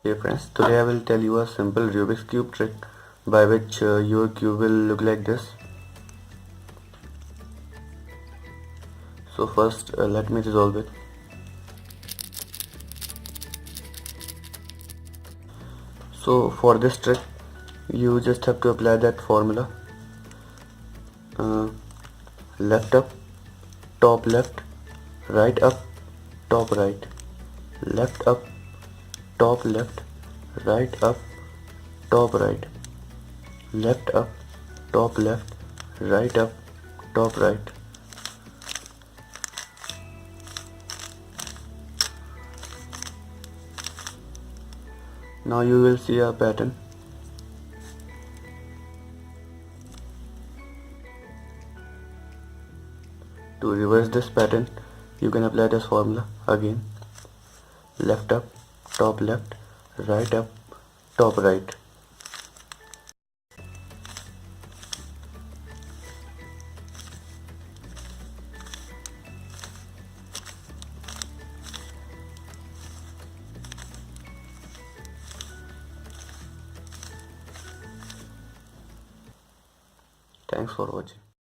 Hey friends, today I will tell you a simple Rubik's Cube trick by which your cube will look like this. So first let me resolve it. So for this trick you just have to apply that formula. Left up, top left, right up, top right, left up, top left, right up, top right, left up, top left, right up, top right. Now you will see a pattern. To reverse this pattern, you can apply this formula again. Left up, top left, right up, top right. Thanks for watching.